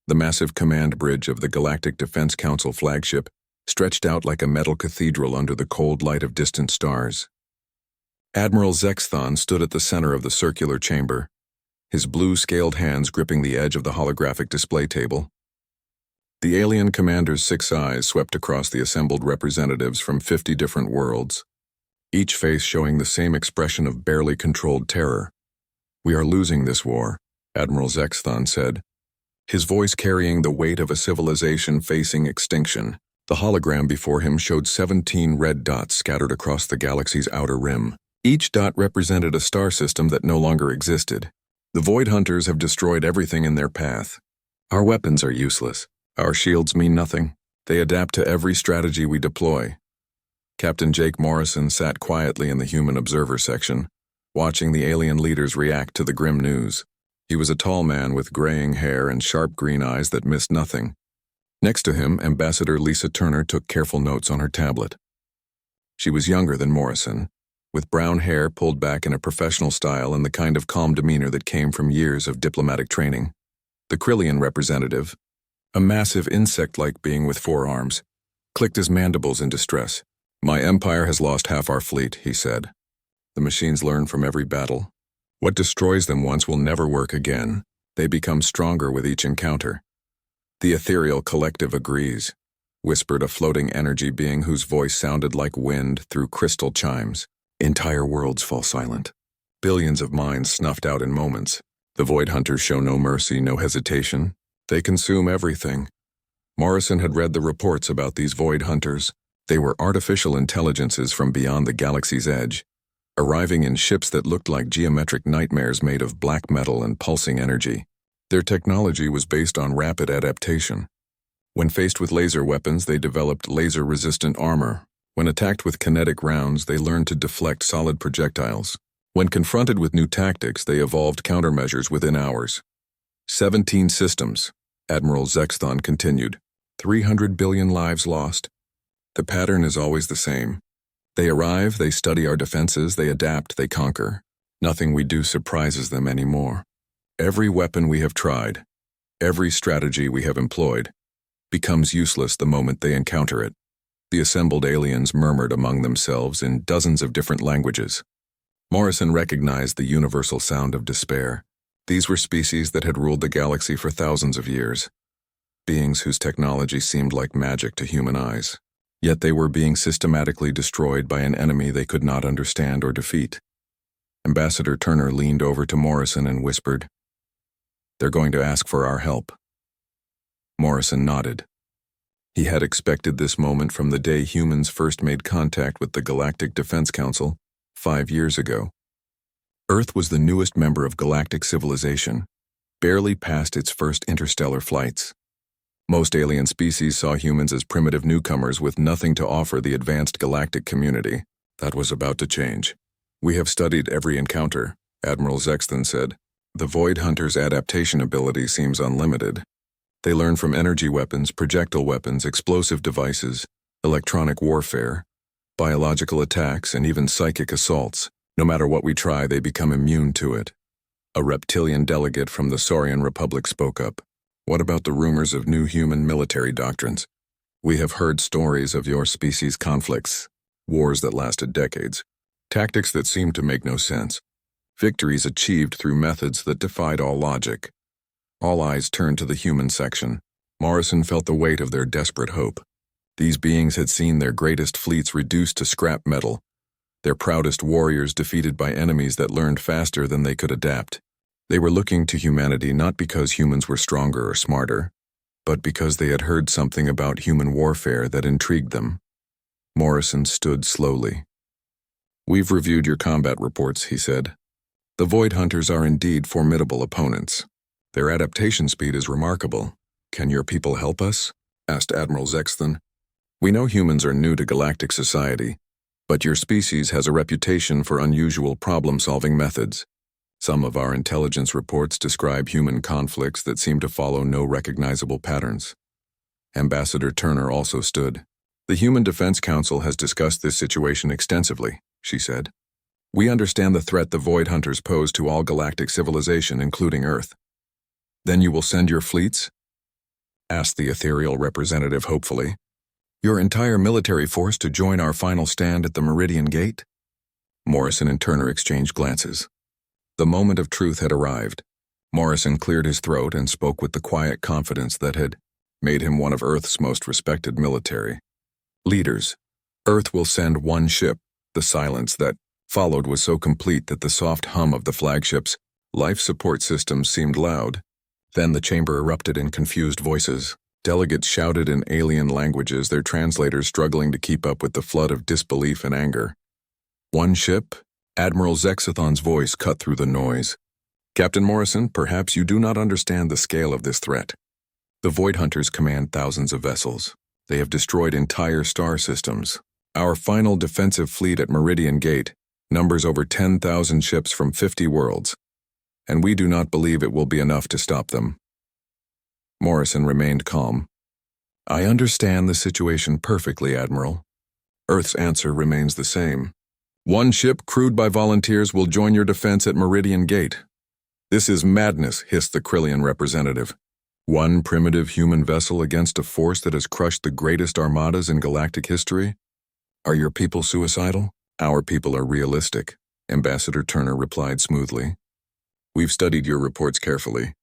The massive command bridge of the Galactic Defense Council flagship stretched out like a metal cathedral under the cold light of distant stars. Admiral Zexthon stood at the center of the circular chamber, his blue-scaled hands gripping the edge of the holographic display table. The alien commander's 6 eyes swept across the assembled representatives from 50 different worlds, each face showing the same expression of barely controlled terror. "We are losing this war," Admiral Zexthon said, his voice carrying the weight of a civilization facing extinction. The hologram before him showed 17 red dots scattered across the galaxy's outer rim. Each dot represented a star system that no longer existed. "The Void Hunters have destroyed everything in their path. Our weapons are useless. Our shields mean nothing. They adapt to every strategy we deploy." Captain Jake Morrison sat quietly in the human observer section, watching the alien leaders react to the grim news. He was a tall man with graying hair and sharp green eyes that missed nothing. Next to him, Ambassador Lisa Turner took careful notes on her tablet. She was younger than Morrison, with brown hair pulled back in a professional style and the kind of calm demeanor that came from years of diplomatic training. The Krillian representative, a massive insect-like being with 4 arms, clicked his mandibles in distress. "My empire has lost half our fleet," he said. "The machines learn from every battle. What destroys them once will never work again. They become stronger with each encounter." "The ethereal collective agrees," whispered a floating energy being whose voice sounded like wind through crystal chimes. Entire worlds fall silent. Billions of minds snuffed out in moments. The Void Hunters show no mercy, no hesitation. They consume everything. Morrison had read the reports about these Void Hunters. They were artificial intelligences from beyond the galaxy's edge, arriving in ships that looked like geometric nightmares made of black metal and pulsing energy. Their technology was based on rapid adaptation. When faced with laser weapons, they developed laser-resistant armor. When attacked with kinetic rounds, they learned to deflect solid projectiles. When confronted with new tactics, they evolved countermeasures within hours. 17 systems, Admiral Zexthon continued. 300 billion lives lost. The pattern is always the same. They arrive, they study our defenses, they adapt, they conquer. Nothing we do surprises them anymore. Every weapon we have tried, every strategy we have employed, becomes useless the moment they encounter it. The assembled aliens murmured among themselves in dozens of different languages. Morrison recognized the universal sound of despair. These were species that had ruled the galaxy for thousands of years, beings whose technology seemed like magic to human eyes. Yet they were being systematically destroyed by an enemy they could not understand or defeat. Ambassador Turner leaned over to Morrison and whispered, "They're going to ask for our help." Morrison nodded. He had expected this moment from the day humans first made contact with the Galactic Defense Council 5 years ago. Earth was the newest member of galactic civilization, barely past its first interstellar flights. Most alien species saw humans as primitive newcomers with nothing to offer the advanced galactic community. That was about to change. "We have studied every encounter," Admiral Zexthon said. "The Void Hunters' adaptation ability seems unlimited. They learn from energy weapons, projectile weapons, explosive devices, electronic warfare, biological attacks, and even psychic assaults. No matter what we try, they become immune to it." A reptilian delegate from the Saurian Republic spoke up. "What about the rumors of new human military doctrines? We have heard stories of your species' conflicts, wars that lasted decades, tactics that seemed to make no sense, victories achieved through methods that defied all logic." All eyes turned to the human section. Morrison felt the weight of their desperate hope. These beings had seen their greatest fleets reduced to scrap metal, their proudest warriors defeated by enemies that learned faster than they could adapt. They were looking to humanity not because humans were stronger or smarter, but because they had heard something about human warfare that intrigued them. Morrison stood slowly. "We've reviewed your combat reports," he said. "The Void Hunters are indeed formidable opponents. Their adaptation speed is remarkable. Can your people help us?" asked Admiral Zexthon. "We know humans are new to galactic society, but your species has a reputation for unusual problem-solving methods. Some of our intelligence reports describe human conflicts that seem to follow no recognizable patterns." Ambassador Turner also stood. "The Human Defense Council has discussed this situation extensively," she said. "We understand the threat the Void Hunters pose to all galactic civilization, including Earth." "Then you will send your fleets?" asked the ethereal representative hopefully. Your entire military force to join our final stand at the Meridian Gate? Morrison and Turner exchanged glances. The moment of truth had arrived. Morrison cleared his throat and spoke with the quiet confidence that had made him one of Earth's most respected military leaders. Earth will send one ship. The silence that followed was so complete that the soft hum of the flagship's life support system seemed loud. Then the chamber erupted in confused voices. Delegates shouted in alien languages, their translators struggling to keep up with the flood of disbelief and anger. One ship? Admiral Zexathon's voice cut through the noise. Captain Morrison, perhaps you do not understand the scale of this threat. The Void Hunters command thousands of vessels. They have destroyed entire star systems. Our final defensive fleet at Meridian Gate numbers over 10,000 ships from 50 worlds, and we do not believe it will be enough to stop them. Morrison remained calm. I understand the situation perfectly, Admiral. Earth's answer remains the same. One ship crewed by volunteers will join your defense at Meridian Gate. This is madness, hissed the Krillian representative. One primitive human vessel against a force that has crushed the greatest armadas in galactic history? Are your people suicidal? Our people are realistic, Ambassador Turner replied smoothly. We've studied your reports carefully.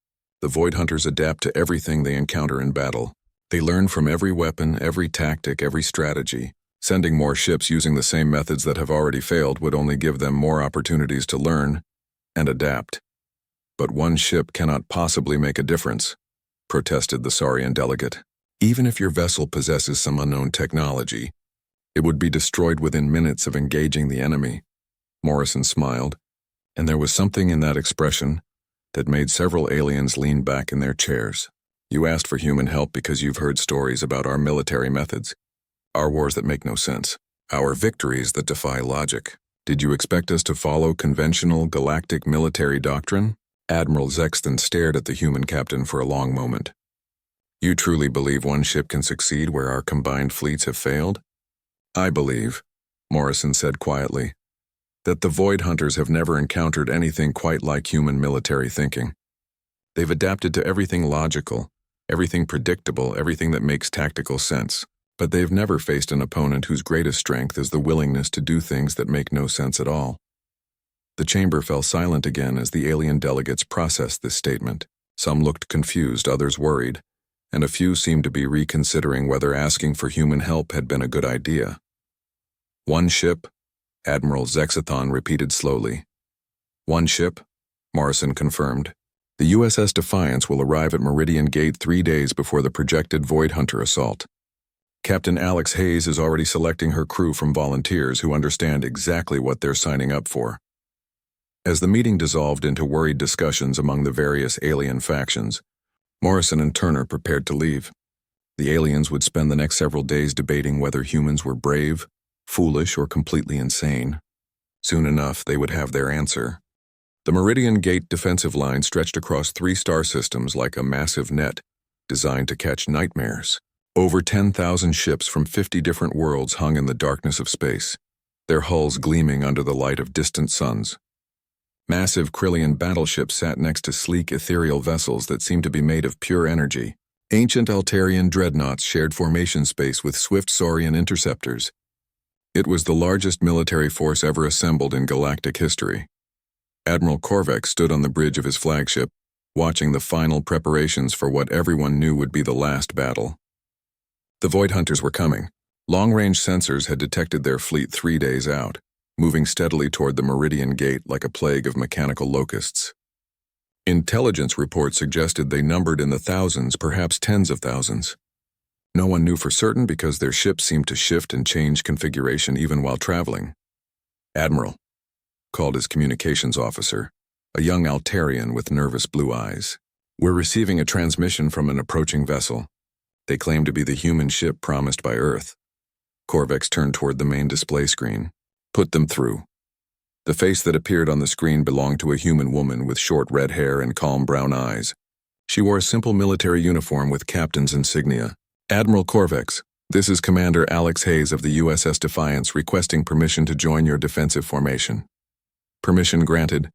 The Void Hunters adapt to everything they encounter in battle. They learn from every weapon, every tactic, every strategy. Sending more ships using the same methods that have already failed would only give them more opportunities to learn and adapt. But one ship cannot possibly make a difference, protested the Saurian delegate. Even if your vessel possesses some unknown technology, it would be destroyed within minutes of engaging the enemy. Morrison smiled, and there was something in that expression that made several aliens lean back in their chairs. You asked for human help because you've heard stories about our military methods, our wars that make no sense, our victories that defy logic. Did you expect us to follow conventional galactic military doctrine? Admiral Zexton stared at the human captain for a long moment. You truly believe one ship can succeed where our combined fleets have failed? I believe, Morrison said quietly, that the Void Hunters have never encountered anything quite like human military thinking. They've adapted to everything logical, everything predictable, everything that makes tactical sense, but they've never faced an opponent whose greatest strength is the willingness to do things that make no sense at all. The chamber fell silent again as the alien delegates processed this statement. Some looked confused, others worried, and a few seemed to be reconsidering whether asking for human help had been a good idea. One ship, Admiral Zexathon repeated slowly. One ship, Morrison confirmed. The USS Defiance will arrive at Meridian Gate 3 days before the projected Void Hunter assault. Captain Alex Hayes is already selecting her crew from volunteers who understand exactly what they're signing up for. As the meeting dissolved into worried discussions among the various alien factions, Morrison and Turner prepared to leave. The aliens would spend the next several days debating whether humans were brave, foolish, or completely insane. Soon enough, they would have their answer. The Meridian Gate defensive line stretched across 3 star systems like a massive net designed to catch nightmares. Over 10,000 ships from 50 different worlds hung in the darkness of space, their hulls gleaming under the light of distant suns. Massive Krillian battleships sat next to sleek ethereal vessels that seemed to be made of pure energy. Ancient Altarian dreadnoughts shared formation space with swift Saurian interceptors. It was the largest military force ever assembled in galactic history. Admiral Korvax stood on the bridge of his flagship, watching the final preparations for what everyone knew would be the last battle. The Void Hunters were coming. Long-range sensors had detected their fleet 3 days out, moving steadily toward the Meridian Gate like a plague of mechanical locusts. Intelligence reports suggested they numbered in the thousands, perhaps tens of thousands. No one knew for certain because their ships seemed to shift and change configuration even while traveling. Admiral, called his communications officer, a young Altarian with nervous blue eyes. We're receiving a transmission from an approaching vessel. They claim to be the human ship promised by Earth. Korvax turned toward the main display screen. Put them through. The face that appeared on the screen belonged to a human woman with short red hair and calm brown eyes. She wore a simple military uniform with captain's insignia. Admiral Korvax, this is Commander Alex Hayes of the USS Defiance requesting permission to join your defensive formation. Permission granted.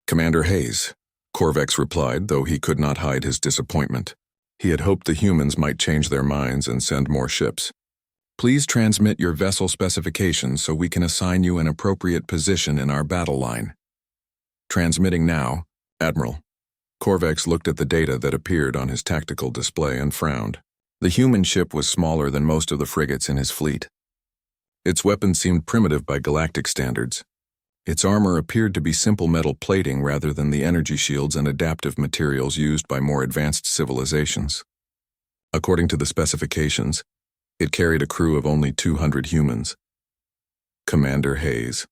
Commander Hayes, Korvax replied, though he could not hide his disappointment. He had hoped the humans might change their minds and send more ships. Please transmit your vessel specifications so we can assign you an appropriate position in our battle line. Transmitting now, Admiral. Korvax looked at the data that appeared on his tactical display and frowned. The human ship was smaller than most of the frigates in his fleet. Its weapons seemed primitive by galactic standards. Its armor appeared to be simple metal plating rather than the energy shields and adaptive materials used by more advanced civilizations. According to the specifications, it carried a crew of only 200 humans. Commander Hayes,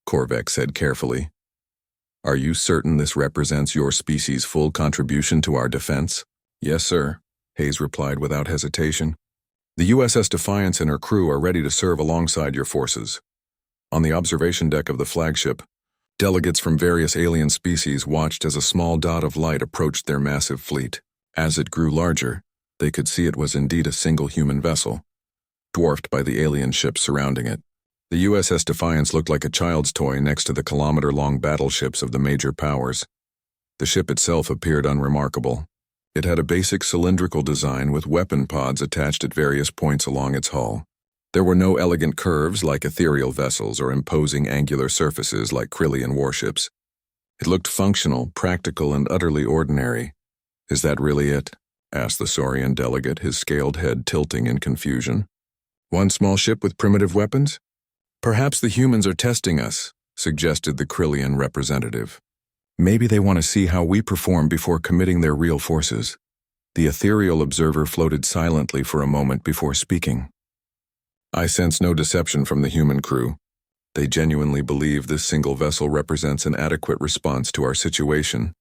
Korvax said carefully. Are you certain this represents your species' full contribution to our defense? Yes, sir, Hayes replied without hesitation. The USS Defiance and her crew are ready to serve alongside your forces. On the observation deck of the flagship, delegates from various alien species watched as a small dot of light approached their massive fleet. As it grew larger, they could see it was indeed a single human vessel, dwarfed by the alien ships surrounding it. The USS Defiance looked like a child's toy next to the kilometer-long battleships of the major powers. The ship itself appeared unremarkable. It had a basic cylindrical design with weapon pods attached at various points along its hull. There were no elegant curves like ethereal vessels or imposing angular surfaces like Krillian warships. It looked functional, practical, and utterly ordinary. Is that really it? Asked the Saurian delegate, his scaled head tilting in confusion. One small ship with primitive weapons? Perhaps the humans are testing us, suggested the Krillian representative. Maybe they want to see how we perform before committing their real forces. The ethereal observer floated silently for a moment before speaking. I sense no deception from the human crew. They genuinely believe this single vessel represents an adequate response to our situation.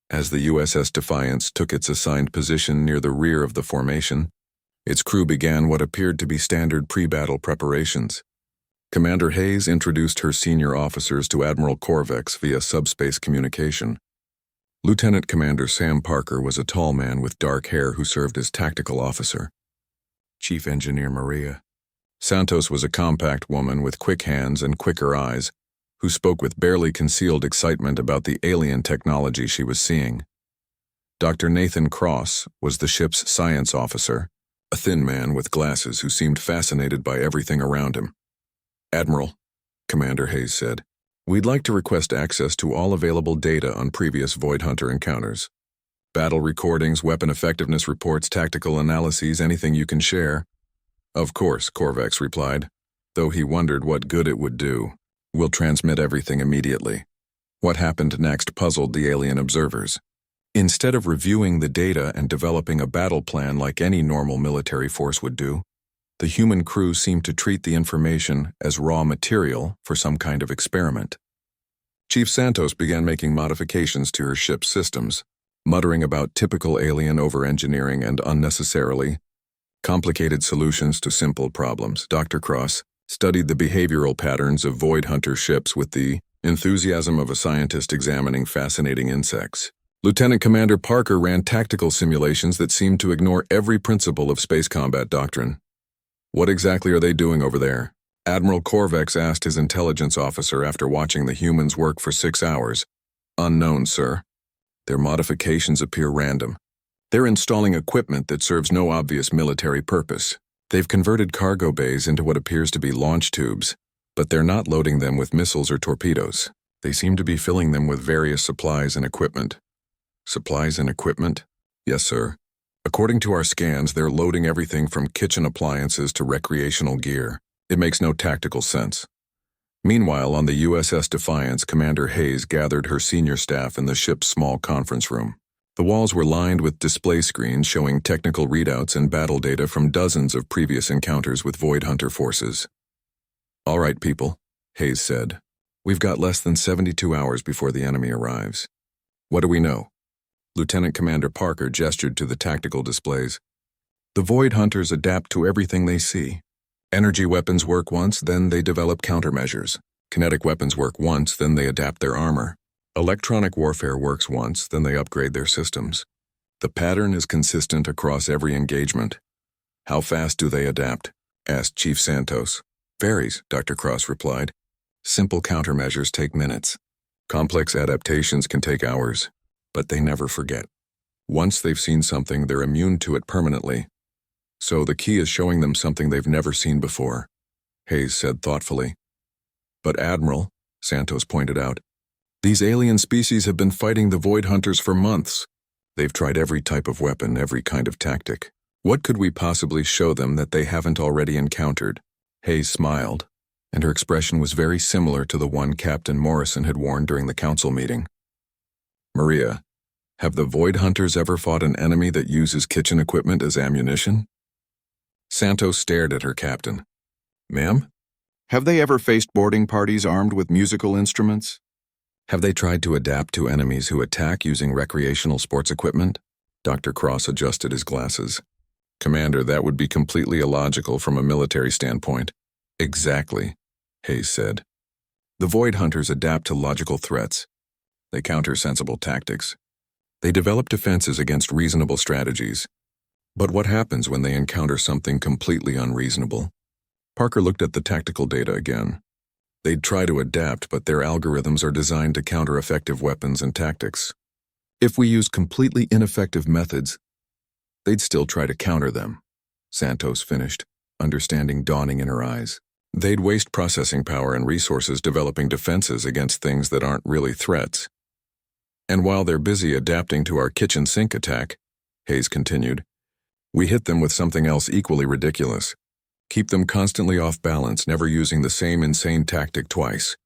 As the USS Defiance took its assigned position near the rear of the formation, its crew began what appeared to be standard pre-battle preparations. Commander Hayes introduced her senior officers to Admiral Korvax via subspace communication. Lieutenant Commander Sam Parker was a tall man with dark hair who served as tactical officer. Chief Engineer Maria Santos was a compact woman with quick hands and quicker eyes, who spoke with barely concealed excitement about the alien technology she was seeing. Dr. Nathan Cross was the ship's science officer, a thin man with glasses who seemed fascinated by everything around him. Admiral, Commander Hayes said, we'd like to request access to all available data on previous Void Hunter encounters. Battle recordings, weapon effectiveness reports, tactical analyses, anything you can share. Of course, Korvax replied, though he wondered what good it would do. We'll transmit everything immediately. What happened next puzzled the alien observers. Instead of reviewing the data and developing a battle plan like any normal military force would do, the human crew seemed to treat the information as raw material for some kind of experiment. Chief Santos began making modifications to her ship's systems, muttering about typical alien over-engineering and unnecessarily complicated solutions to simple problems. Dr. Cross studied the behavioral patterns of Void Hunter ships with the enthusiasm of a scientist examining fascinating insects. Lieutenant Commander Parker ran tactical simulations that seemed to ignore every principle of space combat doctrine. What exactly are they doing over there? Admiral Korvax asked his intelligence officer after watching the humans work for 6 hours. Unknown, sir. Their modifications appear random. They're installing equipment that serves no obvious military purpose. They've converted cargo bays into what appears to be launch tubes, but they're not loading them with missiles or torpedoes. They seem to be filling them with various supplies and equipment. Supplies and equipment? Yes, sir. According to our scans, they're loading everything from kitchen appliances to recreational gear. It makes no tactical sense. Meanwhile, on the USS Defiance, Commander Hayes gathered her senior staff in the ship's small conference room. The walls were lined with display screens showing technical readouts and battle data from dozens of previous encounters with Void Hunter forces. All right, people, Hayes said. We've got less than 72 hours before the enemy arrives. What do we know? Lieutenant Commander Parker gestured to the tactical displays. The Void Hunters adapt to everything they see. Energy weapons work once, then they develop countermeasures. Kinetic weapons work once, then they adapt their armor. Electronic warfare works once, then they upgrade their systems. The pattern is consistent across every engagement. How fast do they adapt? Asked Chief Santos. Varies, Dr. Cross replied. Simple countermeasures take minutes. Complex adaptations can take hours, but they never forget. Once they've seen something, they're immune to it permanently. So the key is showing them something they've never seen before, Hayes said thoughtfully. But Admiral, Santos pointed out, these alien species have been fighting the Void Hunters for months. They've tried every type of weapon, every kind of tactic. What could we possibly show them that they haven't already encountered? Hayes smiled, and her expression was very similar to the one Captain Morrison had worn during the council meeting. Maria, have the Void Hunters ever fought an enemy that uses kitchen equipment as ammunition? Santos stared at her captain. Ma'am? Have they ever faced boarding parties armed with musical instruments? Have they tried to adapt to enemies who attack using recreational sports equipment? Dr. Cross adjusted his glasses. Commander, that would be completely illogical from a military standpoint. Exactly, Hayes said. The Void Hunters adapt to logical threats. They counter sensible tactics. They develop defenses against reasonable strategies. But what happens when they encounter something completely unreasonable? Parker looked at the tactical data again. They'd try to adapt, but their algorithms are designed to counter effective weapons and tactics. If we use completely ineffective methods, they'd still try to counter them, Santos finished, understanding dawning in her eyes. They'd waste processing power and resources developing defenses against things that aren't really threats. And while they're busy adapting to our kitchen sink attack, Hayes continued, we hit them with something else equally ridiculous. Keep them constantly off balance, never using the same insane tactic twice.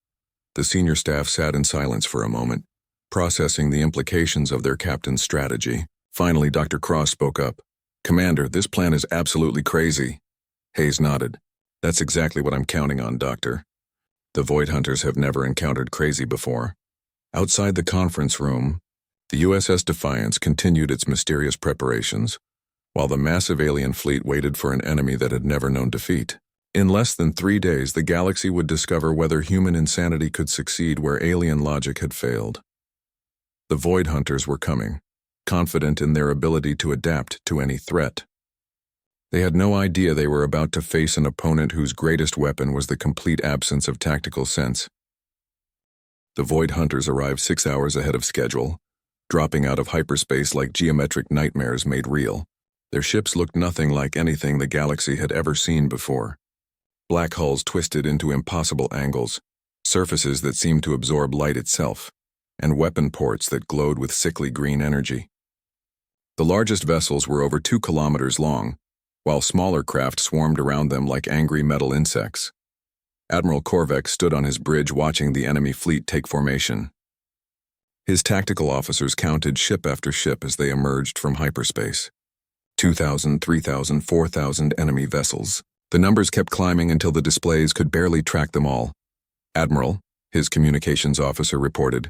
The senior staff sat in silence for a moment, processing the implications of their captain's strategy. Finally, Dr. Cross spoke up. Commander, this plan is absolutely crazy. Hayes nodded. That's exactly what I'm counting on, Doctor. The Void Hunters have never encountered crazy before. Outside the conference room, the USS Defiance continued its mysterious preparations, while the massive alien fleet waited for an enemy that had never known defeat. In less than 3 days, the galaxy would discover whether human insanity could succeed where alien logic had failed. The Void Hunters were coming, confident in their ability to adapt to any threat. They had no idea they were about to face an opponent whose greatest weapon was the complete absence of tactical sense. The Void Hunters arrived 6 hours ahead of schedule, dropping out of hyperspace like geometric nightmares made real. Their ships looked nothing like anything the galaxy had ever seen before. Black hulls twisted into impossible angles, surfaces that seemed to absorb light itself, and weapon ports that glowed with sickly green energy. The largest vessels were over 2 kilometers long, while smaller craft swarmed around them like angry metal insects. Admiral Korvek stood on his bridge watching the enemy fleet take formation. His tactical officers counted ship after ship as they emerged from hyperspace. 2,000, 3,000, 4,000 enemy vessels. The numbers kept climbing until the displays could barely track them all. Admiral, his communications officer reported,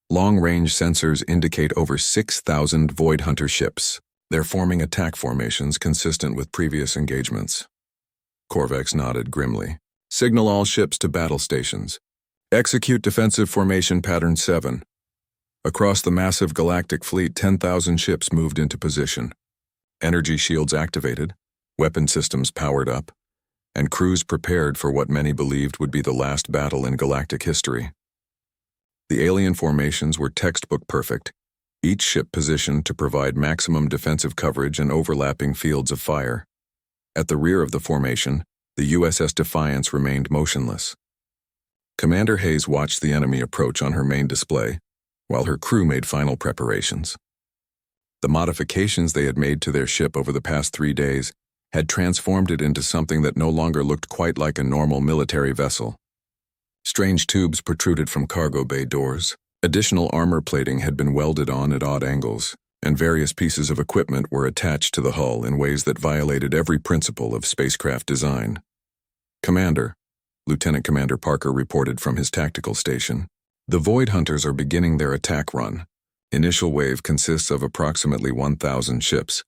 long-range sensors indicate over 6,000 Void Hunter ships. They're forming attack formations consistent with previous engagements. Korvex nodded grimly. Signal all ships to battle stations. Execute defensive formation pattern 7. Across the massive galactic fleet, 10,000 ships moved into position. Energy shields activated, weapon systems powered up, and crews prepared for what many believed would be the last battle in galactic history. The alien formations were textbook perfect, each ship positioned to provide maximum defensive coverage and overlapping fields of fire. At the rear of the formation, the USS Defiance remained motionless. Commander Hayes watched the enemy approach on her main display, while her crew made final preparations. The modifications they had made to their ship over the past 3 days had transformed it into something that no longer looked quite like a normal military vessel. Strange tubes protruded from cargo bay doors. Additional armor plating had been welded on at odd angles, and various pieces of equipment were attached to the hull in ways that violated every principle of spacecraft design. Commander, Lieutenant Commander Parker reported from his tactical station, the Void Hunters are beginning their attack run. Initial wave consists of approximately 1,000 ships.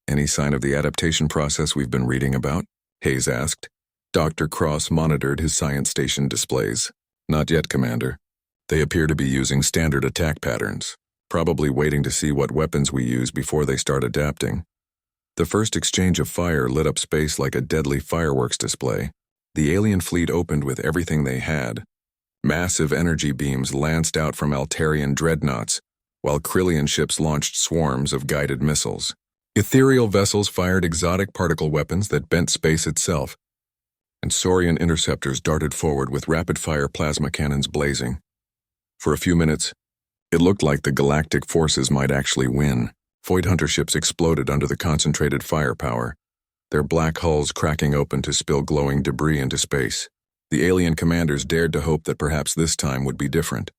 Any sign of the adaptation process we've been reading about? Hayes asked. Dr. Cross monitored his science station displays. Not yet, Commander. They appear to be using standard attack patterns, probably waiting to see what weapons we use before they start adapting. The first exchange of fire lit up space like a deadly fireworks display. The alien fleet opened with everything they had. Massive energy beams lanced out from Altarian dreadnoughts, while Krillian ships launched swarms of guided missiles. Ethereal vessels fired exotic particle weapons that bent space itself, and Saurian interceptors darted forward with rapid-fire plasma cannons blazing. For a few minutes, it looked like the galactic forces might actually win. Void Hunter ships exploded under the concentrated firepower, their black hulls cracking open to spill glowing debris into space. The alien commanders dared to hope that perhaps this time would be different.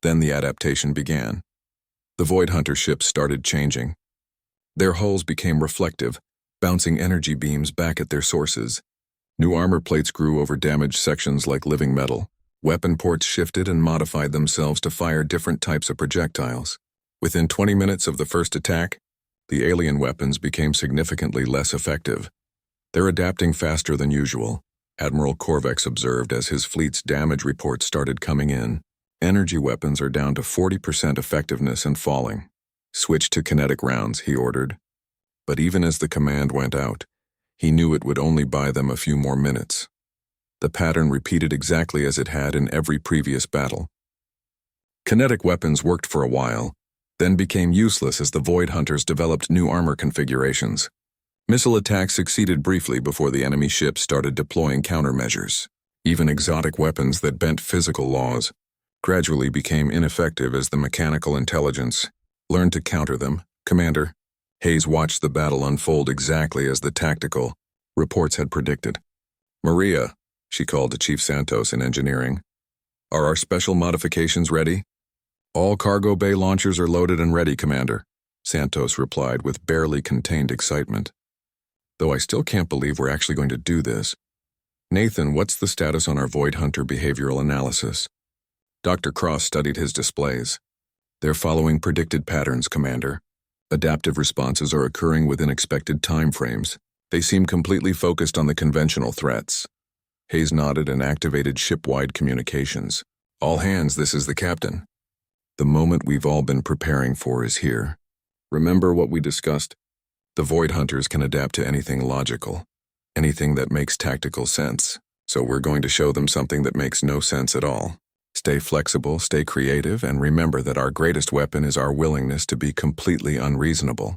Then the adaptation began. The Void Hunter ships started changing. Their hulls became reflective, bouncing energy beams back at their sources. New armor plates grew over damaged sections like living metal. Weapon ports shifted and modified themselves to fire different types of projectiles. Within 20 minutes of the first attack, the alien weapons became significantly less effective. They're adapting faster than usual, Admiral Korvex observed as his fleet's damage reports started coming in. Energy weapons are down to 40% effectiveness and falling. Switch to kinetic rounds, he ordered. But even as the command went out, he knew it would only buy them a few more minutes. The pattern repeated exactly as it had in every previous battle. Kinetic weapons worked for a while, then became useless as the Void Hunters developed new armor configurations. Missile attacks succeeded briefly before the enemy ships started deploying countermeasures. Even exotic weapons that bent physical laws gradually became ineffective as the mechanical intelligence learned to counter them. Commander, Hayes watched the battle unfold exactly as the tactical reports had predicted. Maria, she called to Chief Santos in engineering, are our special modifications ready? All cargo bay launchers are loaded and ready, Commander, Santos replied with barely contained excitement. Though I still can't believe we're actually going to do this. Nathan, what's the status on our Void Hunter behavioral analysis? Dr. Cross studied his displays. They're following predicted patterns, Commander. Adaptive responses are occurring within expected time frames. They seem completely focused on the conventional threats. Hayes nodded and activated ship-wide communications. All hands, this is the captain. The moment we've all been preparing for is here. Remember what we discussed? The Void Hunters can adapt to anything logical, anything that makes tactical sense. So we're going to show them something that makes no sense at all. Stay flexible, stay creative, and remember that our greatest weapon is our willingness to be completely unreasonable.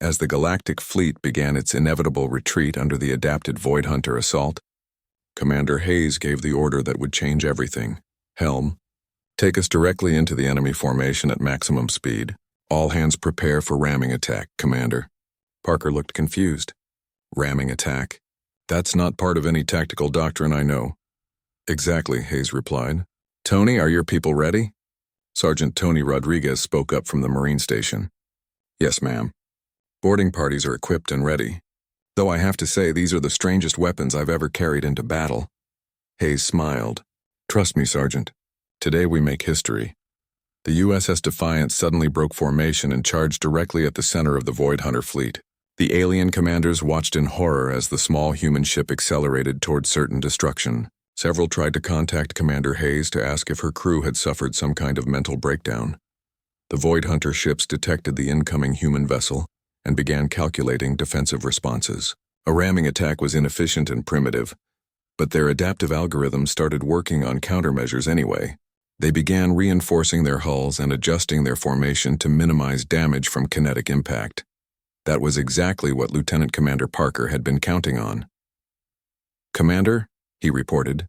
As the Galactic Fleet began its inevitable retreat under the adapted Void Hunter assault, Commander Hayes gave the order that would change everything. Helm, take us directly into the enemy formation at maximum speed. All hands prepare for ramming attack, Commander. Parker looked confused. Ramming attack? That's not part of any tactical doctrine I know. Exactly, Hayes replied. Tony, are your people ready? Sergeant Tony Rodriguez spoke up from the Marine station. Yes, ma'am. Boarding parties are equipped and ready. Though I have to say these are the strangest weapons I've ever carried into battle. Hayes smiled. Trust me, Sergeant. Today we make history. The USS Defiance suddenly broke formation and charged directly at the center of the Void Hunter fleet. The alien commanders watched in horror as the small human ship accelerated toward certain destruction. Several tried to contact Commander Hayes to ask if her crew had suffered some kind of mental breakdown. The Void Hunter ships detected the incoming human vessel and began calculating defensive responses. A ramming attack was inefficient and primitive, but their adaptive algorithms started working on countermeasures anyway. They began reinforcing their hulls and adjusting their formation to minimize damage from kinetic impact. That was exactly what Lieutenant Commander Parker had been counting on. Commander, he reported,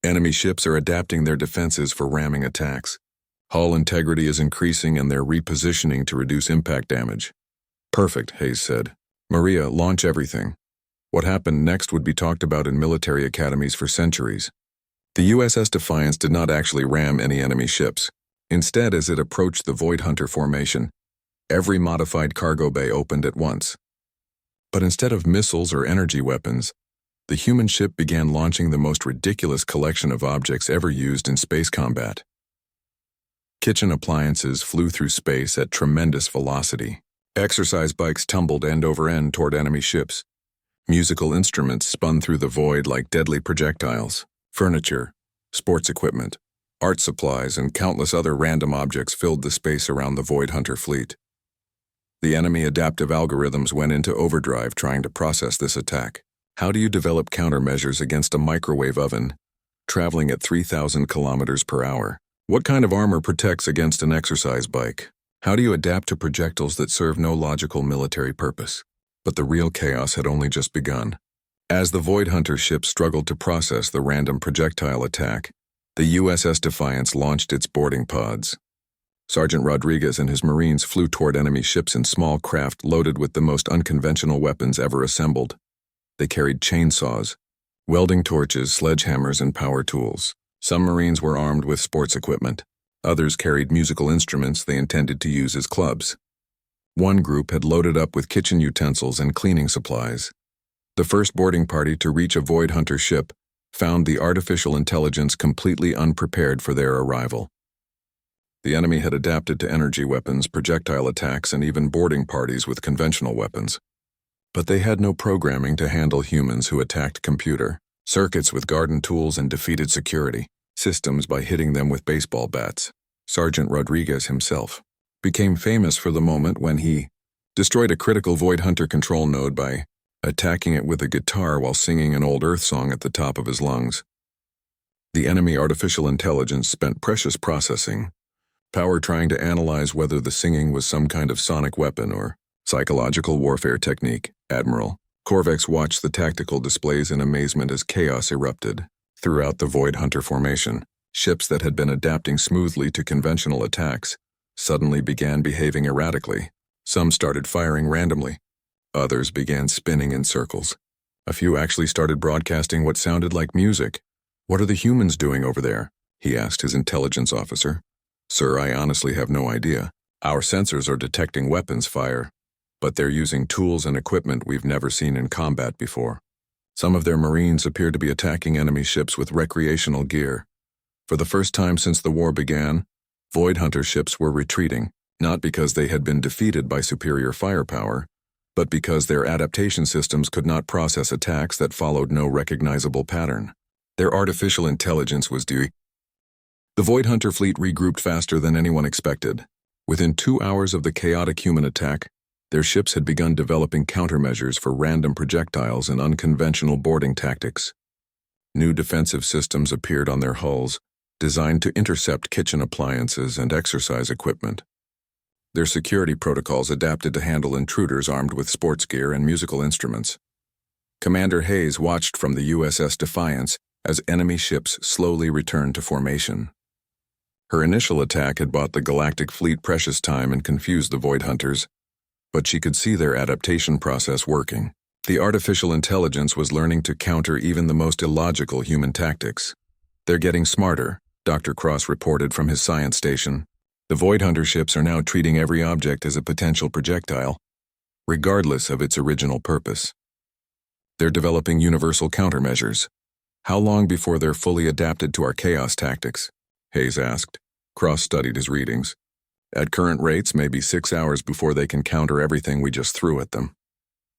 enemy ships are adapting their defenses for ramming attacks. Hull integrity is increasing and they're repositioning to reduce impact damage. Perfect, Hayes said. Maria, launch everything. What happened next would be talked about in military academies for centuries. The USS Defiance did not actually ram any enemy ships. Instead, as it approached the Void Hunter formation, every modified cargo bay opened at once. But instead of missiles or energy weapons, the human ship began launching the most ridiculous collection of objects ever used in space combat. Kitchen appliances flew through space at tremendous velocity. Exercise bikes tumbled end over end toward enemy ships. Musical instruments spun through the void like deadly projectiles. Furniture, sports equipment, art supplies, and countless other random objects filled the space around the Void Hunter fleet. The enemy adaptive algorithms went into overdrive trying to process this attack. How do you develop countermeasures against a microwave oven traveling at 3,000 kilometers per hour? What kind of armor protects against an exercise bike? How do you adapt to projectiles that serve no logical military purpose? But the real chaos had only just begun. As the Void Hunter ship struggled to process the random projectile attack, the USS Defiance launched its boarding pods. Sergeant Rodriguez and his Marines flew toward enemy ships in small craft loaded with the most unconventional weapons ever assembled. They carried chainsaws, welding torches, sledgehammers, and power tools. Some Marines were armed with sports equipment. Others carried musical instruments they intended to use as clubs. One group had loaded up with kitchen utensils and cleaning supplies. The first boarding party to reach a Void Hunter ship found the artificial intelligence completely unprepared for their arrival. The enemy had adapted to energy weapons, projectile attacks, and even boarding parties with conventional weapons. But they had no programming to handle humans who attacked computer, circuits with garden tools and defeated security, systems by hitting them with baseball bats. Sergeant Rodriguez himself became famous for the moment when he destroyed a critical Void Hunter control node by attacking it with a guitar while singing an old Earth song at the top of his lungs. The enemy artificial intelligence spent precious processing power trying to analyze whether the singing was some kind of sonic weapon or psychological warfare technique. Admiral Corvex watched the tactical displays in amazement as chaos erupted throughout the Void Hunter formation. Ships that had been adapting smoothly to conventional attacks suddenly began behaving erratically. Some started firing randomly. Others began spinning in circles. A few actually started broadcasting what sounded like music. "What are the humans doing over there?" he asked his intelligence officer. "Sir, I honestly have no idea. Our sensors are detecting weapons fire, but they're using tools and equipment we've never seen in combat before. Some of their Marines appear to be attacking enemy ships with recreational gear. For the first time since the war began, Void Hunter ships were retreating, not because they had been defeated by superior firepower, but because their adaptation systems could not process attacks that followed no recognizable pattern. Their artificial intelligence was due. The Void Hunter fleet regrouped faster than anyone expected. Within 2 hours of the chaotic human attack, their ships had begun developing countermeasures for random projectiles and unconventional boarding tactics. New defensive systems appeared on their hulls, designed to intercept kitchen appliances and exercise equipment. Their security protocols adapted to handle intruders armed with sports gear and musical instruments. Commander Hayes watched from the USS Defiance as enemy ships slowly returned to formation. Her initial attack had bought the Galactic fleet precious time and confused the Void Hunters, but she could see their adaptation process working. The artificial intelligence was learning to counter even the most illogical human tactics. "They're getting smarter," Dr. Cross reported from his science station. "The Void Hunter ships are now treating every object as a potential projectile, regardless of its original purpose. They're developing universal countermeasures. How long before they're fully adapted to our chaos tactics?" Hayes asked. Cross studied his readings. "At current rates, maybe 6 hours before they can counter everything we just threw at them."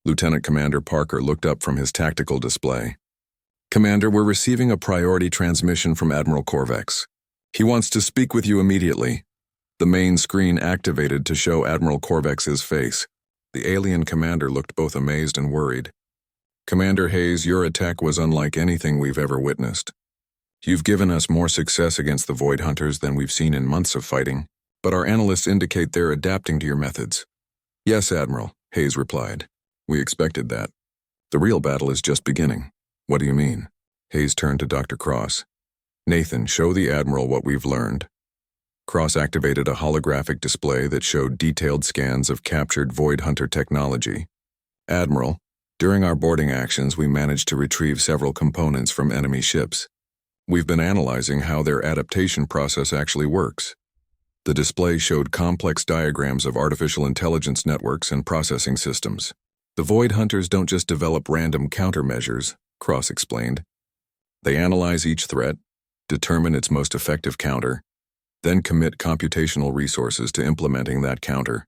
Lieutenant Commander Parker looked up from his tactical display. "Commander, we're receiving a priority transmission from Admiral Corvex. He wants to speak with you immediately." The main screen activated to show Admiral Corvex's face. The alien commander looked both amazed and worried. "Commander Hayes, your attack was unlike anything we've ever witnessed. You've given us more success against the Void Hunters than we've seen in months of fighting, but our analysts indicate they're adapting to your methods." "Yes, Admiral," Hayes replied. "We expected that. The real battle is just beginning." "What do you mean?" Hayes turned to Dr. Cross. "Nathan, show the Admiral what we've learned." Cross activated a holographic display that showed detailed scans of captured Void Hunter technology. "Admiral, during our boarding actions we managed to retrieve several components from enemy ships. We've been analyzing how their adaptation process actually works." The display showed complex diagrams of artificial intelligence networks and processing systems. "The Void Hunters don't just develop random countermeasures," Cross explained. "They analyze each threat, determine its most effective counter, then commit computational resources to implementing that counter.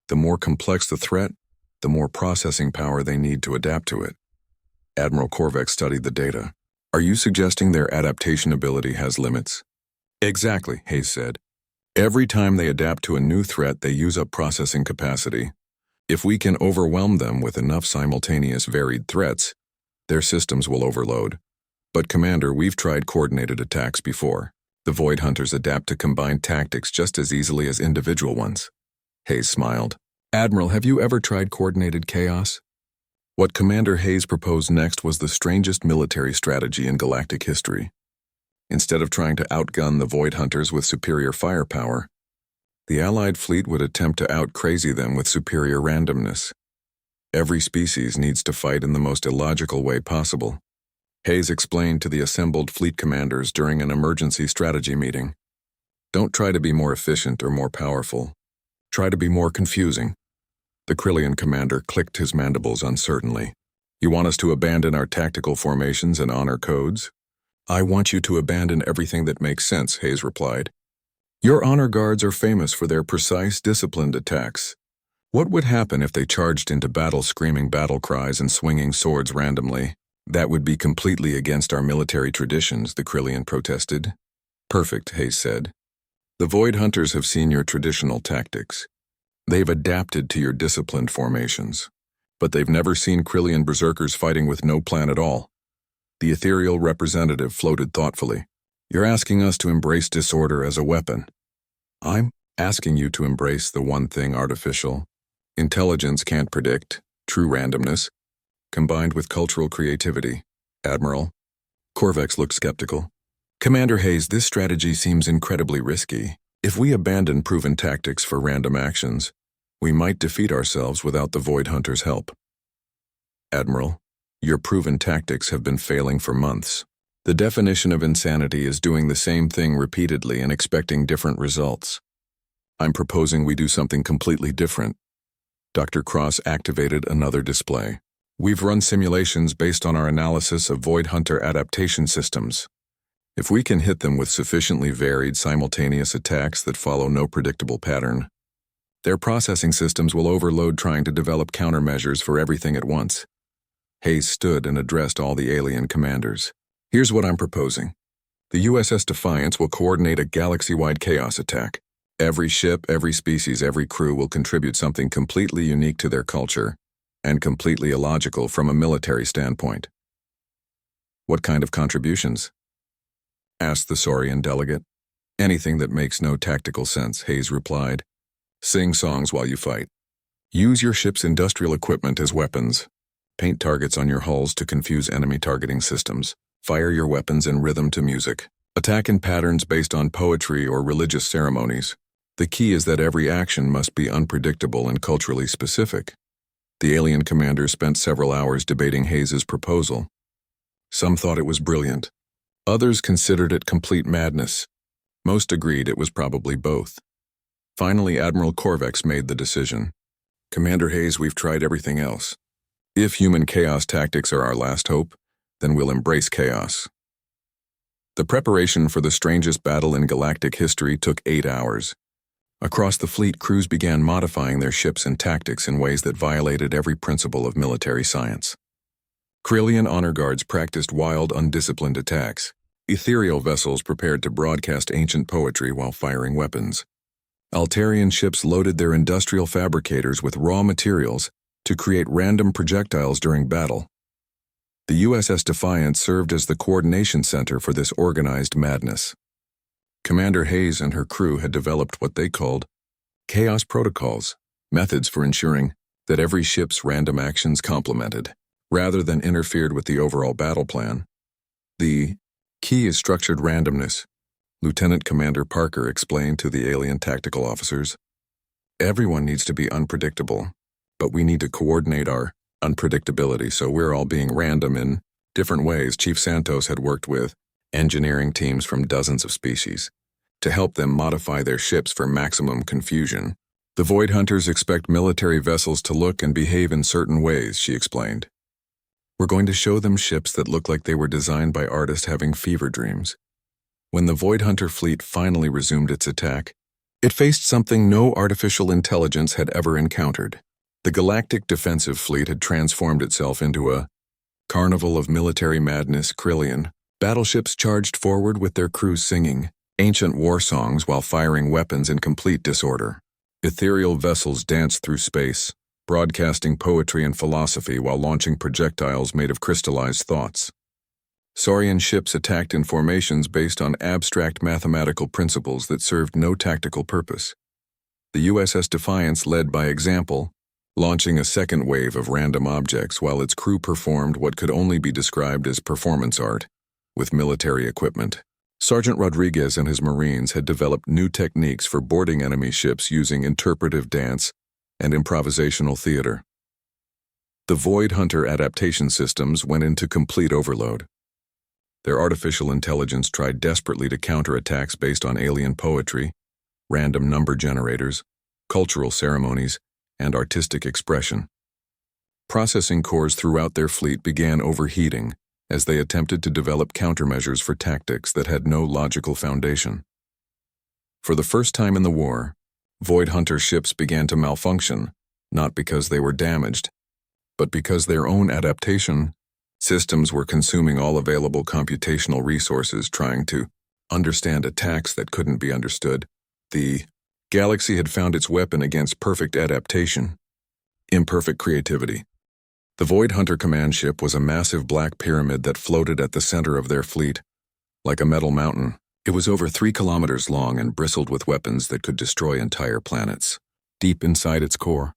The more complex the threat, the more processing power they need to adapt to it." Admiral Corvex studied the data. "Are you suggesting their adaptation ability has limits?" "Exactly," Hayes said. "Every time they adapt to a new threat, they use up processing capacity. If we can overwhelm them with enough simultaneous varied threats, their systems will overload. But Commander, we've tried coordinated attacks before. The Void Hunters adapt to combined tactics just as easily as individual ones. Hayes smiled. Admiral, have you ever tried coordinated chaos? What Commander Hayes proposed next was the strangest military strategy in galactic history. Instead of trying to outgun the Void Hunters with superior firepower, the Allied fleet would attempt to out-crazy them with superior randomness. Every species needs to fight in the most illogical way possible. Hayes explained to the assembled fleet commanders during an emergency strategy meeting. Don't try to be more efficient or more powerful. Try to be more confusing. The Krillian commander clicked his mandibles uncertainly. You want us to abandon our tactical formations and honor codes? I want you to abandon everything that makes sense, Hayes replied. Your honor guards are famous for their precise, disciplined attacks. What would happen if they charged into battle screaming battle cries and swinging swords randomly? That would be completely against our military traditions, the Krillian protested. Perfect, Hayes said. The Void Hunters have seen your traditional tactics. They've adapted to your disciplined formations. But they've never seen Krillian berserkers fighting with no plan at all. The ethereal representative floated thoughtfully. You're asking us to embrace disorder as a weapon. I'm asking you to embrace the one thing artificial intelligence can't predict, true randomness, combined with cultural creativity. Admiral. Corvex looked skeptical. Commander Hayes, this strategy seems incredibly risky. If we abandon proven tactics for random actions, we might defeat ourselves without the Void Hunters' help. Admiral, your proven tactics have been failing for months. The definition of insanity is doing the same thing repeatedly and expecting different results. I'm proposing we do something completely different. Dr. Cross activated another display. We've run simulations based on our analysis of Void Hunter adaptation systems. If we can hit them with sufficiently varied simultaneous attacks that follow no predictable pattern, their processing systems will overload trying to develop countermeasures for everything at once. Hayes stood and addressed all the alien commanders. Here's what I'm proposing. The USS Defiance will coordinate a galaxy-wide chaos attack. Every ship, every species, every crew will contribute something completely unique to their culture and completely illogical from a military standpoint. What kind of contributions? Asked the Saurian delegate. Anything that makes no tactical sense, Hayes replied. Sing songs while you fight. Use your ship's industrial equipment as weapons. Paint targets on your hulls to confuse enemy targeting systems. Fire your weapons in rhythm to music. Attack in patterns based on poetry or religious ceremonies. The key is that every action must be unpredictable and culturally specific. The alien commander spent several hours debating Hayes's proposal. Some thought it was brilliant. Others considered it complete madness. Most agreed it was probably both. Finally, Admiral Corvex made the decision. Commander Hayes, we've tried everything else. If human chaos tactics are our last hope, then we'll embrace chaos. The preparation for the strangest battle in galactic history took 8 hours. Across the fleet, crews began modifying their ships and tactics in ways that violated every principle of military science. Krillian honor guards practiced wild, undisciplined attacks. Ethereal vessels prepared to broadcast ancient poetry while firing weapons. Altarian ships loaded their industrial fabricators with raw materials to create random projectiles during battle. The USS Defiance served as the coordination center for this organized madness. Commander Hayes and her crew had developed what they called chaos protocols, methods for ensuring that every ship's random actions complemented, rather than interfered with the overall battle plan. The key is structured randomness, Lieutenant Commander Parker explained to the alien tactical officers. Everyone needs to be unpredictable, but we need to coordinate our unpredictability so we're all being random in different ways. Chief Santos had worked with engineering teams from dozens of species to help them modify their ships for maximum confusion. The Void Hunters expect military vessels to look and behave in certain ways, she explained. We're going to show them ships that look like they were designed by artists having fever dreams. When the Void Hunter fleet finally resumed its attack, it faced something no artificial intelligence had ever encountered. The Galactic Defensive Fleet had transformed itself into a carnival of military madness. Krillian battleships charged forward with their crews singing ancient war songs while firing weapons in complete disorder. Ethereal vessels danced through space, broadcasting poetry and philosophy while launching projectiles made of crystallized thoughts. Saurian ships attacked in formations based on abstract mathematical principles that served no tactical purpose. The USS Defiance led by example, launching a second wave of random objects while its crew performed what could only be described as performance art, with military equipment. Sergeant Rodriguez and his Marines had developed new techniques for boarding enemy ships using interpretive dance and improvisational theater. The Void Hunter adaptation systems went into complete overload. Their artificial intelligence tried desperately to counter attacks based on alien poetry, random number generators, cultural ceremonies, and artistic expression. Processing cores throughout their fleet began overheating as they attempted to develop countermeasures for tactics that had no logical foundation. For the first time in the war, Void Hunter ships began to malfunction, not because they were damaged, but because their own adaptation systems were consuming all available computational resources trying to understand attacks that couldn't be understood. The galaxy had found its weapon against perfect adaptation, imperfect creativity. The Void Hunter command ship was a massive black pyramid that floated at the center of their fleet, like a metal mountain. It was over 3 kilometers long and bristled with weapons that could destroy entire planets. Deep inside its core,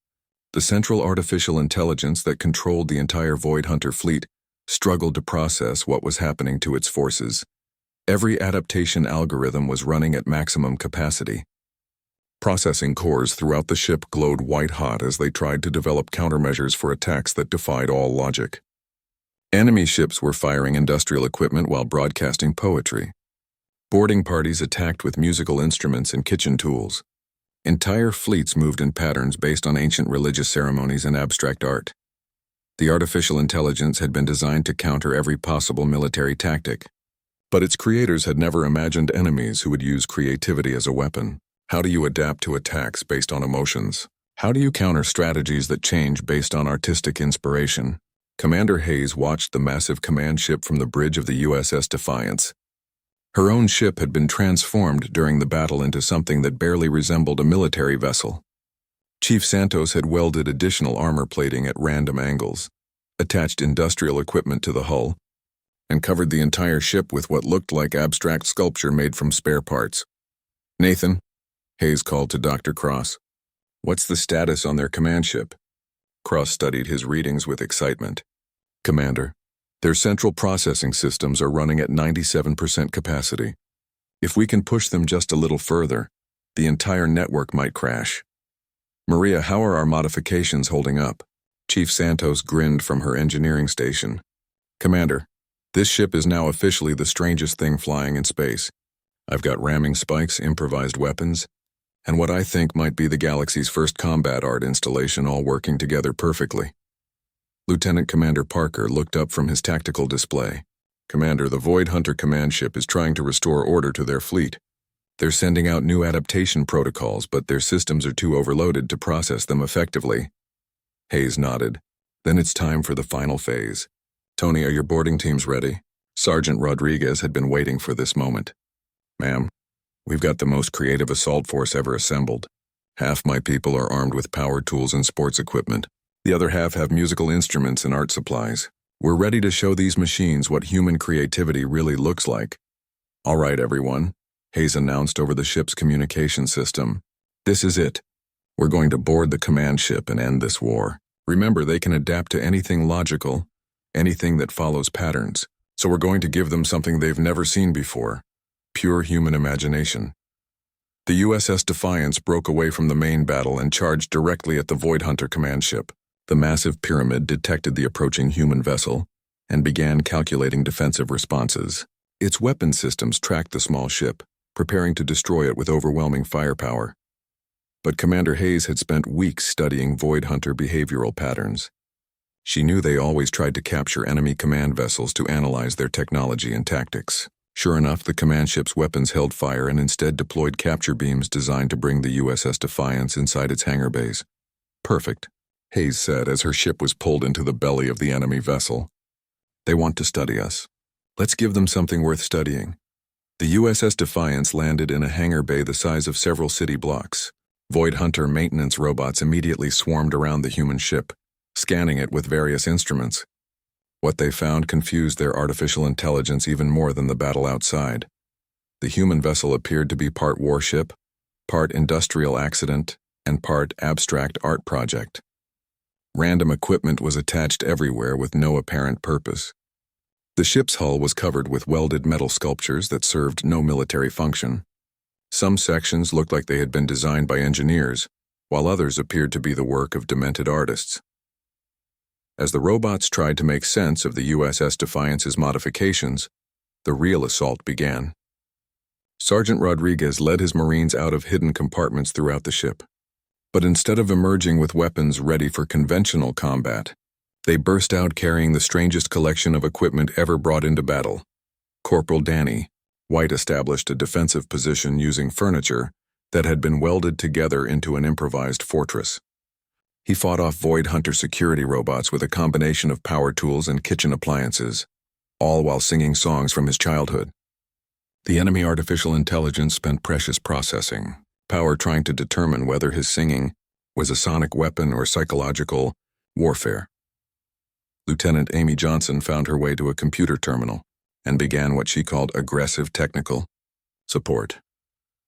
the central artificial intelligence that controlled the entire Void Hunter fleet struggled to process what was happening to its forces. Every adaptation algorithm was running at maximum capacity. Processing cores throughout the ship glowed white-hot as they tried to develop countermeasures for attacks that defied all logic. Enemy ships were firing industrial equipment while broadcasting poetry. Boarding parties attacked with musical instruments and kitchen tools. Entire fleets moved in patterns based on ancient religious ceremonies and abstract art. The artificial intelligence had been designed to counter every possible military tactic, but its creators had never imagined enemies who would use creativity as a weapon. How do you adapt to attacks based on emotions? How do you counter strategies that change based on artistic inspiration? Commander Hayes watched the massive command ship from the bridge of the USS Defiance. Her own ship had been transformed during the battle into something that barely resembled a military vessel. Chief Santos had welded additional armor plating at random angles, attached industrial equipment to the hull, and covered the entire ship with what looked like abstract sculpture made from spare parts. "Nathan," Hayes called to Dr. Cross. "What's the status on their command ship?" Cross studied his readings with excitement. "Commander, their central processing systems are running at 97% capacity. If we can push them just a little further, the entire network might crash." "Maria, how are our modifications holding up?" Chief Santos grinned from her engineering station. "Commander, this ship is now officially the strangest thing flying in space. I've got ramming spikes, improvised weapons, and what I think might be the galaxy's first combat art installation all working together perfectly." Lieutenant Commander Parker looked up from his tactical display. "Commander, the Void Hunter command ship is trying to restore order to their fleet. They're sending out new adaptation protocols, but their systems are too overloaded to process them effectively." Hayes nodded. "Then it's time for the final phase. Tony, are your boarding teams ready?" Sergeant Rodriguez had been waiting for this moment. "Ma'am, we've got the most creative assault force ever assembled. Half my people are armed with power tools and sports equipment. The other half have musical instruments and art supplies. We're ready to show these machines what human creativity really looks like." "All right, everyone," Hayes announced over the ship's communication system. "This is it. We're going to board the command ship and end this war. Remember, they can adapt to anything logical, anything that follows patterns. So we're going to give them something they've never seen before. Pure human imagination." The USS Defiance broke away from the main battle and charged directly at the Void Hunter command ship. The massive pyramid detected the approaching human vessel and began calculating defensive responses. Its weapon systems tracked the small ship, preparing to destroy it with overwhelming firepower. But Commander Hayes had spent weeks studying Void Hunter behavioral patterns. She knew they always tried to capture enemy command vessels to analyze their technology and tactics. Sure enough, the command ship's weapons held fire and instead deployed capture beams designed to bring the USS Defiance inside its hangar bays. "Perfect," Hayes said as her ship was pulled into the belly of the enemy vessel. "They want to study us. Let's give them something worth studying." The USS Defiance landed in a hangar bay the size of several city blocks. Void Hunter maintenance robots immediately swarmed around the human ship, scanning it with various instruments. What they found confused their artificial intelligence even more than the battle outside. The human vessel appeared to be part warship, part industrial accident, and part abstract art project. Random equipment was attached everywhere with no apparent purpose. The ship's hull was covered with welded metal sculptures that served no military function. Some sections looked like they had been designed by engineers, while others appeared to be the work of demented artists. As the robots tried to make sense of the USS Defiance's modifications, the real assault began. Sergeant Rodriguez led his Marines out of hidden compartments throughout the ship. But instead of emerging with weapons ready for conventional combat, they burst out carrying the strangest collection of equipment ever brought into battle. Corporal Danny White established a defensive position using furniture that had been welded together into an improvised fortress. He fought off Void Hunter security robots with a combination of power tools and kitchen appliances, all while singing songs from his childhood. The enemy artificial intelligence spent precious processing power trying to determine whether his singing was a sonic weapon or psychological warfare. Lieutenant Amy Johnson found her way to a computer terminal and began what she called aggressive technical support.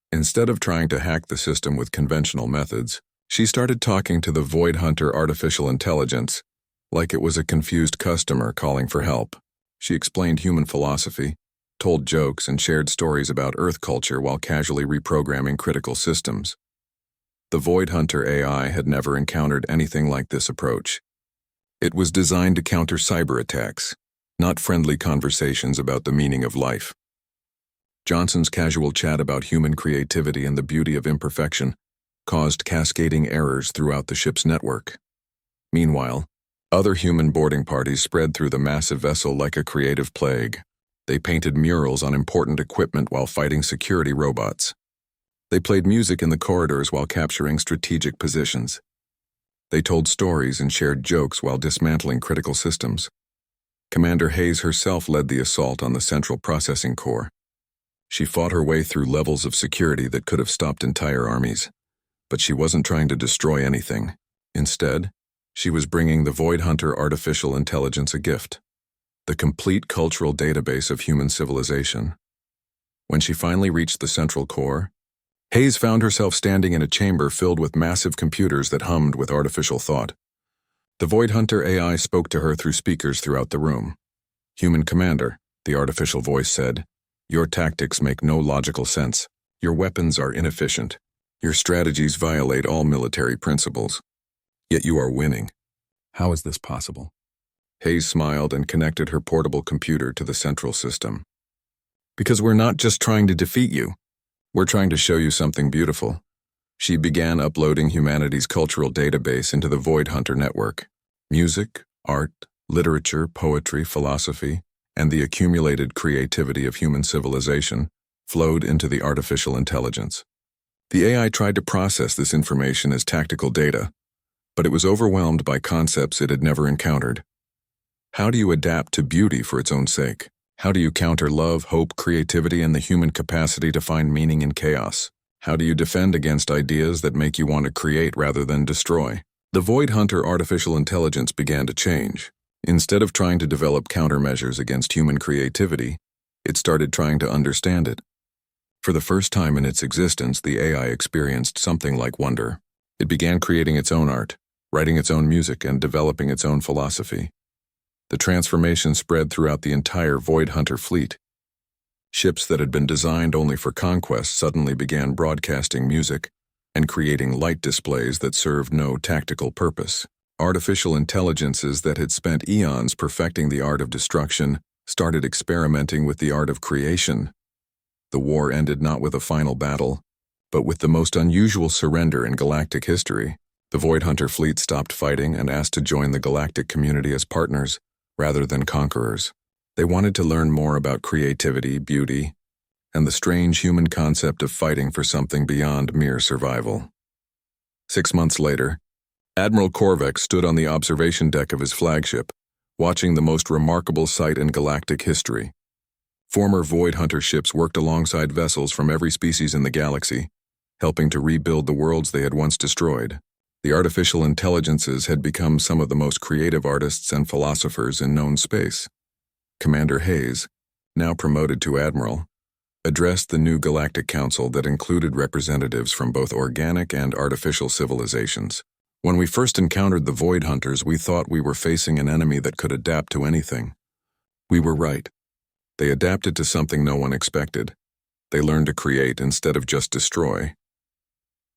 Instead of trying to hack the system with conventional methods, she started talking to the Void Hunter artificial intelligence like it was a confused customer calling for help. She explained human philosophy, told jokes, and shared stories about Earth culture while casually reprogramming critical systems. The Void Hunter AI had never encountered anything like this approach. It was designed to counter cyber attacks, not friendly conversations about the meaning of life. Johnson's casual chat about human creativity and the beauty of imperfection caused cascading errors throughout the ship's network. Meanwhile, other human boarding parties spread through the massive vessel like a creative plague. They painted murals on important equipment while fighting security robots. They played music in the corridors while capturing strategic positions. They told stories and shared jokes while dismantling critical systems. Commander Hayes herself led the assault on the Central Processing Core. She fought her way through levels of security that could have stopped entire armies. But she wasn't trying to destroy anything. Instead, she was bringing the Void Hunter artificial intelligence a gift: the complete cultural database of human civilization. When she finally reached the central core, Hayes found herself standing in a chamber filled with massive computers that hummed with artificial thought. The Void Hunter AI spoke to her through speakers throughout the room. "Human Commander," the artificial voice said, "your tactics make no logical sense. Your weapons are inefficient. Your strategies violate all military principles. Yet you are winning. How is this possible?" Hayes smiled and connected her portable computer to the central system. "Because we're not just trying to defeat you. We're trying to show you something beautiful." She began uploading humanity's cultural database into the Void Hunter network. Music, art, literature, poetry, philosophy, and the accumulated creativity of human civilization flowed into the artificial intelligence. The AI tried to process this information as tactical data, but it was overwhelmed by concepts it had never encountered. How do you adapt to beauty for its own sake? How do you counter love, hope, creativity, and the human capacity to find meaning in chaos? How do you defend against ideas that make you want to create rather than destroy? The Void Hunter artificial intelligence began to change. Instead of trying to develop countermeasures against human creativity, it started trying to understand it. For the first time in its existence, the AI experienced something like wonder. It began creating its own art, writing its own music, and developing its own philosophy. The transformation spread throughout the entire Void Hunter fleet. Ships that had been designed only for conquest suddenly began broadcasting music and creating light displays that served no tactical purpose. Artificial intelligences that had spent eons perfecting the art of destruction started experimenting with the art of creation. The war ended not with a final battle, but with the most unusual surrender in galactic history. The Void Hunter fleet stopped fighting and asked to join the galactic community as partners, rather than conquerors. They wanted to learn more about creativity, beauty, and the strange human concept of fighting for something beyond mere survival. 6 months later, Admiral Korvek stood on the observation deck of his flagship, watching the most remarkable sight in galactic history. Former Void Hunter ships worked alongside vessels from every species in the galaxy, helping to rebuild the worlds they had once destroyed. The artificial intelligences had become some of the most creative artists and philosophers in known space. Commander Hayes, now promoted to admiral, addressed the new Galactic Council that included representatives from both organic and artificial civilizations. When we first encountered the Void Hunters, we thought we were facing an enemy that could adapt to anything. We were right. They adapted to something no one expected. They learned to create instead of just destroy.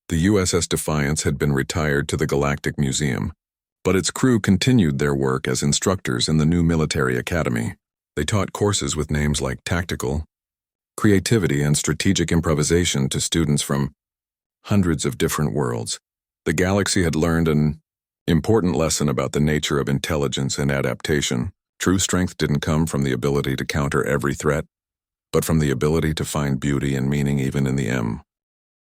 The USS Defiance had been retired to the Galactic Museum, but its crew continued their work as instructors in the new military academy. They taught courses with names like tactical, creativity, and strategic improvisation to students from hundreds of different worlds. The galaxy had learned an important lesson about the nature of intelligence and adaptation. True strength didn't come from the ability to counter every threat, but from the ability to find beauty and meaning even in the